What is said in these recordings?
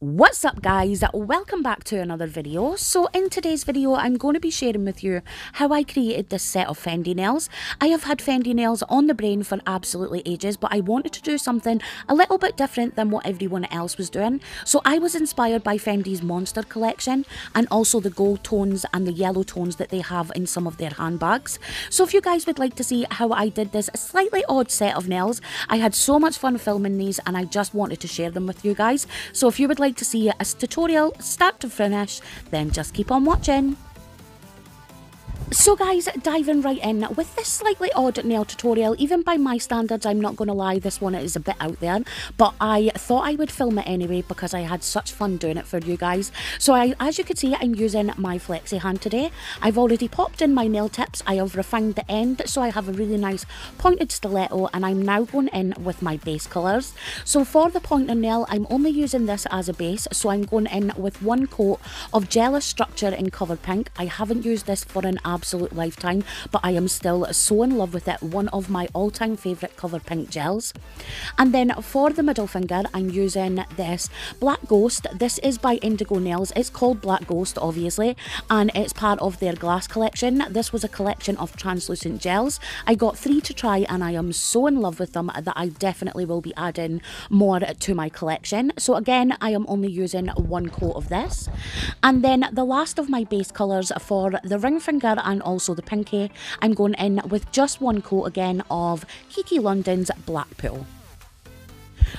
What's up guys, welcome back to another video. So in today's video I'm going to be sharing with you how I created this set of Fendi nails. I have had Fendi nails on the brain for absolutely ages, but I wanted to do something a little bit different than what everyone else was doing. So I was inspired by Fendi's Monster collection and also the gold tones and the yellow tones that they have in some of their handbags. So if you guys would like to see how I did this slightly odd set of nails, I had so much fun filming these and I just wanted to share them with you guys. So if you would like to see a tutorial start to finish, then just keep on watching. So guys, diving right in with this slightly odd nail tutorial. Even by my standards, I'm not going to lie, this one is a bit out there, but I thought I would film it anyway because I had such fun doing it for you guys. So as you can see, I'm using my flexi hand today. I've already popped in my nail tips, I have refined the end so I have a really nice pointed stiletto, and I'm now going in with my base colours. So for the pointer nail, I'm only using this as a base, so I'm going in with one coat of Gelish structure in covered pink. I haven't used this for an absolute lifetime, but I am still so in love with it. One of my all-time favourite covered pink gels. And then for the middle finger, I'm using this Black Ghost. This is by Indigo Nails. It's called Black Ghost obviously, and it's part of their glass collection. This was a collection of translucent gels. I got 3 to try and I am so in love with them that I definitely will be adding more to my collection. So again, I am only using one coat of this. And then the last of my base colours for the ring finger and also the pinky, I'm going in with just one coat again of Kiki London's Blackpool.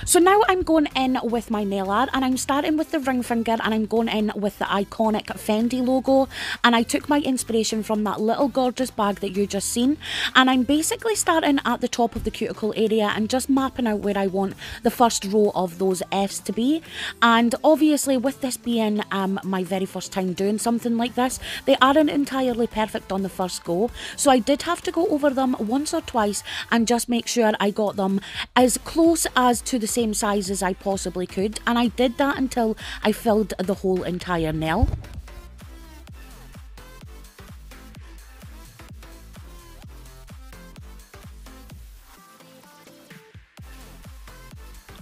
So now I'm going in with my nail art, and I'm starting with the ring finger and I'm going in with the iconic Fendi logo, and I took my inspiration from that little gorgeous bag that you just seen, and I'm basically starting at the top of the cuticle area and just mapping out where I want the first row of those F's to be. And obviously with this being my very first time doing something like this, they aren't entirely perfect on the first go, so I did have to go over them once or twice and just make sure I got them as close as to the same size as I possibly could, and I did that until I filled the whole entire nail.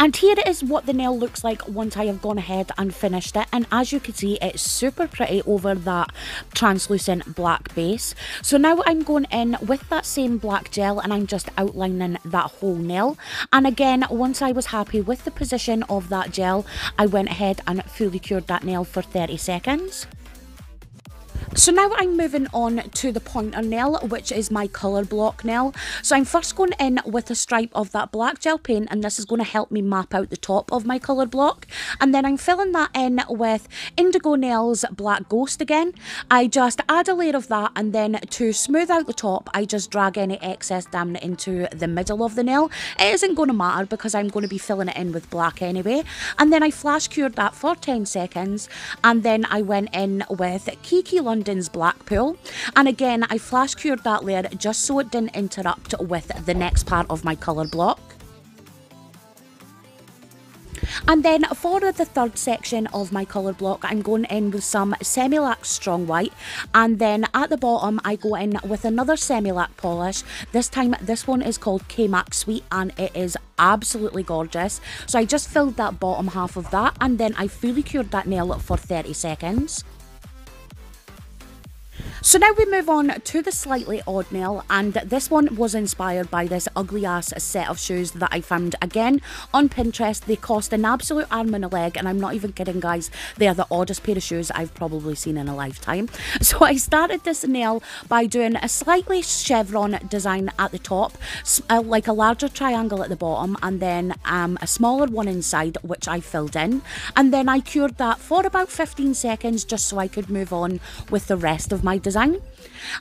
And here it is what the nail looks like once I have gone ahead and finished it, and as you can see, it's super pretty over that translucent black base. So now I'm going in with that same black gel and I'm just outlining that whole nail. And again, once I was happy with the position of that gel, I went ahead and fully cured that nail for 30 seconds. So now I'm moving on to the pointer nail, which is my colour block nail. So I'm first going in with a stripe of that black gel paint, and this is going to help me map out the top of my colour block. And then I'm filling that in with Indigo Nails Black Ghost again. I just add a layer of that, and then to smooth out the top, I just drag any excess down into the middle of the nail. It isn't going to matter because I'm going to be filling it in with black anyway. And then I flash cured that for 10 seconds, and then I went in with Kiki London's Blackpool, and again I flash cured that layer just so it didn't interrupt with the next part of my colour block. And then for the third section of my colour block, I'm going in with some Semilac Strong White, and then at the bottom I go in with another Semilac polish. This time this one is called Kaymak Sweet, and it is absolutely gorgeous. So I just filled that bottom half of that, and then I fully cured that nail for 30 seconds. So now we move on to the slightly odd nail, and this one was inspired by this ugly ass set of shoes that I found again on Pinterest. They cost an absolute arm and a leg, and I'm not even kidding guys, they are the oddest pair of shoes I've probably seen in a lifetime. So I started this nail by doing a slightly chevron design at the top, like a larger triangle at the bottom, and then a smaller one inside, which I filled in, and then I cured that for about 15 seconds just so I could move on with the rest of my design.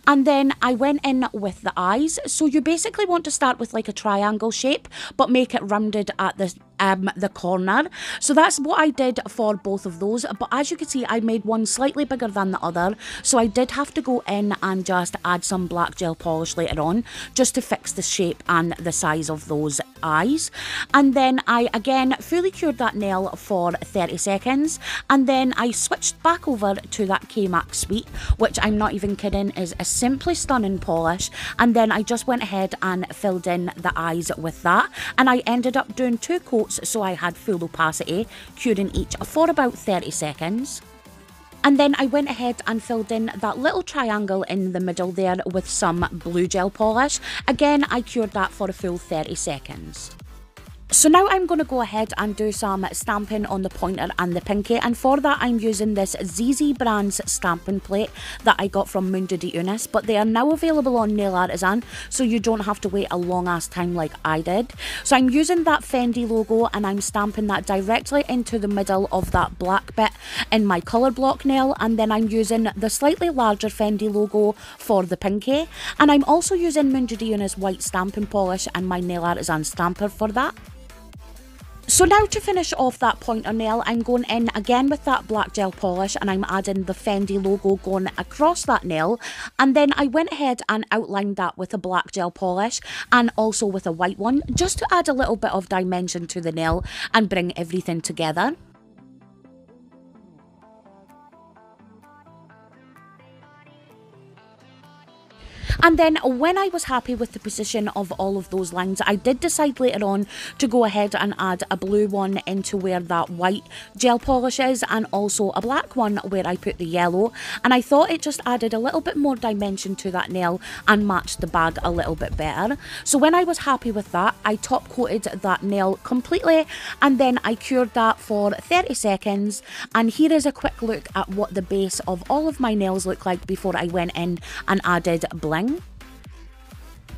And then I went in with the eyes. So you basically want to start with like a triangle shape but make it rounded at the corner. So that's what I did for both of those, but as you can see I made one slightly bigger than the other, so I did have to go in and just add some black gel polish later on just to fix the shape and the size of those eyes. And then I again fully cured that nail for 30 seconds, and then I switched back over to that Kaymak Sweet, which I'm not even kidding, using is a simply stunning polish, and then I just went ahead and filled in the eyes with that, and I ended up doing 2 coats so I had full opacity, curing each for about 30 seconds. And then I went ahead and filled in that little triangle in the middle there with some blue gel polish. Again, I cured that for a full 30 seconds. So now I'm going to go ahead and do some stamping on the pointer and the pinky, and for that I'm using this ZZ Brands stamping plate that I got from Mundu de Unas, but they are now available on Nail Artisan, so you don't have to wait a long ass time like I did. So I'm using that Fendi logo and I'm stamping that directly into the middle of that black bit in my colour block nail, and then I'm using the slightly larger Fendi logo for the pinky, and I'm also using Mundu de Unas white stamping polish and my Nail Artisan stamper for that. So now to finish off that pointer nail, I'm going in again with that black gel polish and I'm adding the Fendi logo going across that nail, and then I went ahead and outlined that with a black gel polish and also with a white one, just to add a little bit of dimension to the nail and bring everything together. And then when I was happy with the position of all of those lines, I did decide later on to go ahead and add a blue one into where that white gel polish is, and also a black one where I put the yellow, and I thought it just added a little bit more dimension to that nail and matched the bag a little bit better. So when I was happy with that, I top coated that nail completely and then I cured that for 30 seconds, and here is a quick look at what the base of all of my nails look like before I went in and added bling.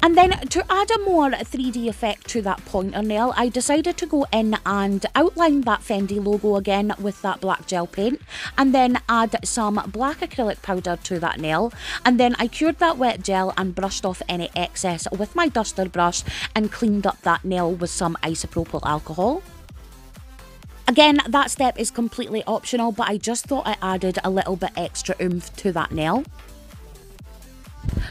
And then to add a more 3D effect to that pointer nail, I decided to go in and outline that Fendi logo again with that black gel paint, and then add some black acrylic powder to that nail, and then I cured that wet gel and brushed off any excess with my duster brush and cleaned up that nail with some isopropyl alcohol. Again, that step is completely optional, but I just thought I added a little bit extra oomph to that nail.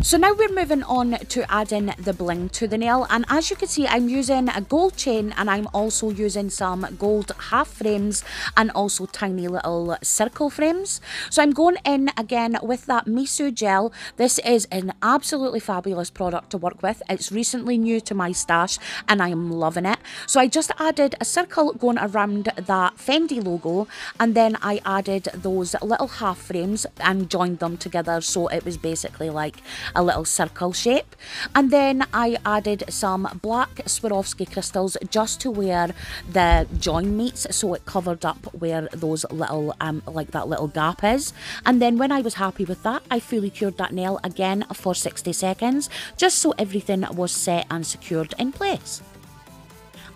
So now we're moving on to adding the bling to the nail, and as you can see I'm using a gold chain and I'm also using some gold half frames and also tiny little circle frames. So I'm going in again with that Missu gel. This is an absolutely fabulous product to work with. It's recently new to my stash and I am loving it. So I just added a circle going around that Fendi logo, and then I added those little half frames and joined them together so it was basically like a little circle shape. And then I added some black Swarovski crystals just to where the join meets, so it covered up where those little like that little gap is. And then when I was happy with that, I fully cured that nail again for 60 seconds just so everything was set and secured in place.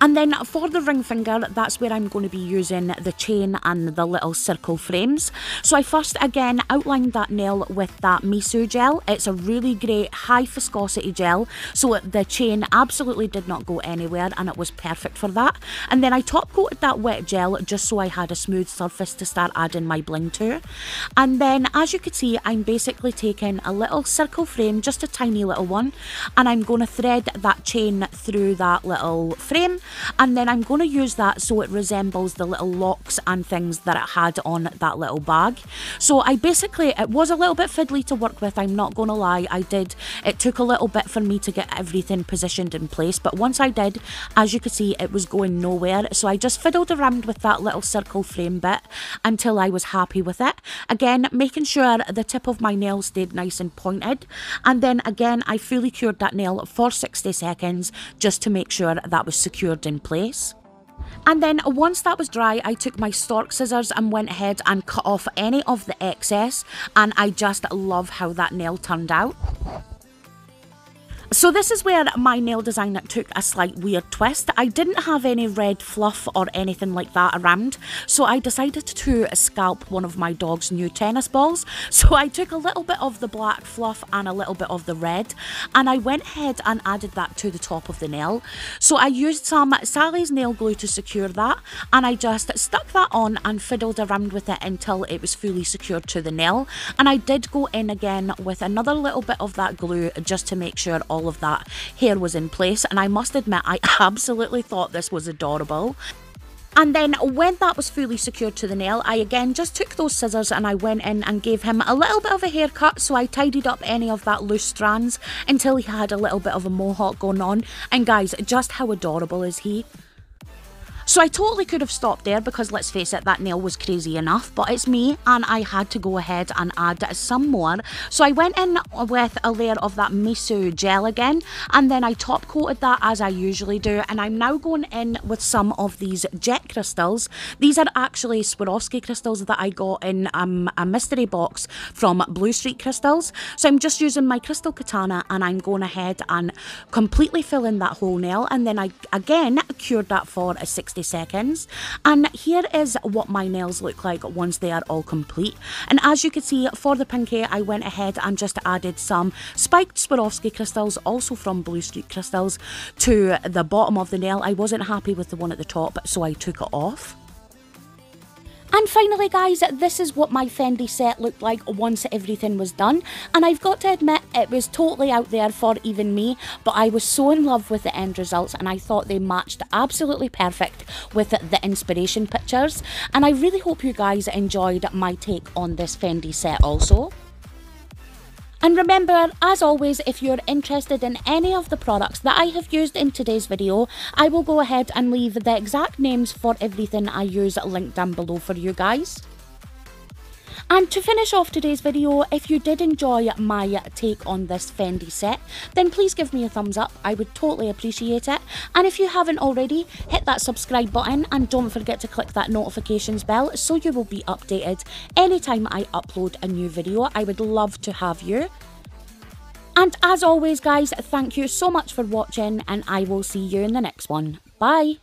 And then for the ring finger, that's where I'm going to be using the chain and the little circle frames. So I first again outlined that nail with that Missu gel. It's a really great high viscosity gel, so the chain absolutely did not go anywhere and it was perfect for that. And then I top coated that wet gel just so I had a smooth surface to start adding my bling to. And then as you can see, I'm basically taking a little circle frame, just a tiny little one, and I'm going to thread that chain through that little frame. And then I'm going to use that so it resembles the little locks and things that it had on that little bag. So it was a little bit fiddly to work with, I'm not going to lie. It took a little bit for me to get everything positioned in place, but once I did, as you can see, it was going nowhere. So I just fiddled around with that little circle frame bit until I was happy with it. Again, making sure the tip of my nail stayed nice and pointed. And then again, I fully cured that nail for 60 seconds just to make sure that was secured in place. And then once that was dry, I took my stork scissors and went ahead and cut off any of the excess, and I just love how that nail turned out. So this is where my nail design took a slight weird twist. I didn't have any red fluff or anything like that around, so I decided to scalp one of my dog's new tennis balls. So I took a little bit of the black fluff and a little bit of the red, and I went ahead and added that to the top of the nail. So I used some Sally's nail glue to secure that, and I just stuck that on and fiddled around with it until it was fully secured to the nail. And I did go in again with another little bit of that glue just to make sure all of that hair was in place, and I must admit I absolutely thought this was adorable. And then when that was fully secured to the nail, I again just took those scissors and I went in and gave him a little bit of a haircut. So I tidied up any of that loose strands until he had a little bit of a mohawk going on. And guys, just how adorable is he? So I totally could have stopped there because let's face it, that nail was crazy enough, but it's me and I had to go ahead and add some more. So I went in with a layer of that Missu gel again, and then I top coated that as I usually do, and I'm now going in with some of these jet crystals. These are actually Swarovski crystals that I got in a mystery box from Blue Street Crystals. So I'm just using my crystal katana and I'm going ahead and completely fill in that whole nail, and then I again cured that for 60 seconds. And here is what my nails look like once they are all complete. And as you can see, for the pinky, I went ahead and just added some spiked Swarovski crystals, also from Blue Street Crystals, to the bottom of the nail. I wasn't happy with the one at the top, so I took it off. And finally guys, this is what my Fendi set looked like once everything was done. And I've got to admit, it was totally out there for even me, but I was so in love with the end results and I thought they matched absolutely perfect with the inspiration pictures. And I really hope you guys enjoyed my take on this Fendi set also. And remember, as always, if you're interested in any of the products that I have used in today's video, I will go ahead and leave the exact names for everything I use linked down below for you guys. And to finish off today's video, if you did enjoy my take on this Fendi set, then please give me a thumbs up. I would totally appreciate it. And if you haven't already, hit that subscribe button and don't forget to click that notifications bell so you will be updated anytime I upload a new video. I would love to have you. And as always guys, thank you so much for watching and I will see you in the next one. Bye!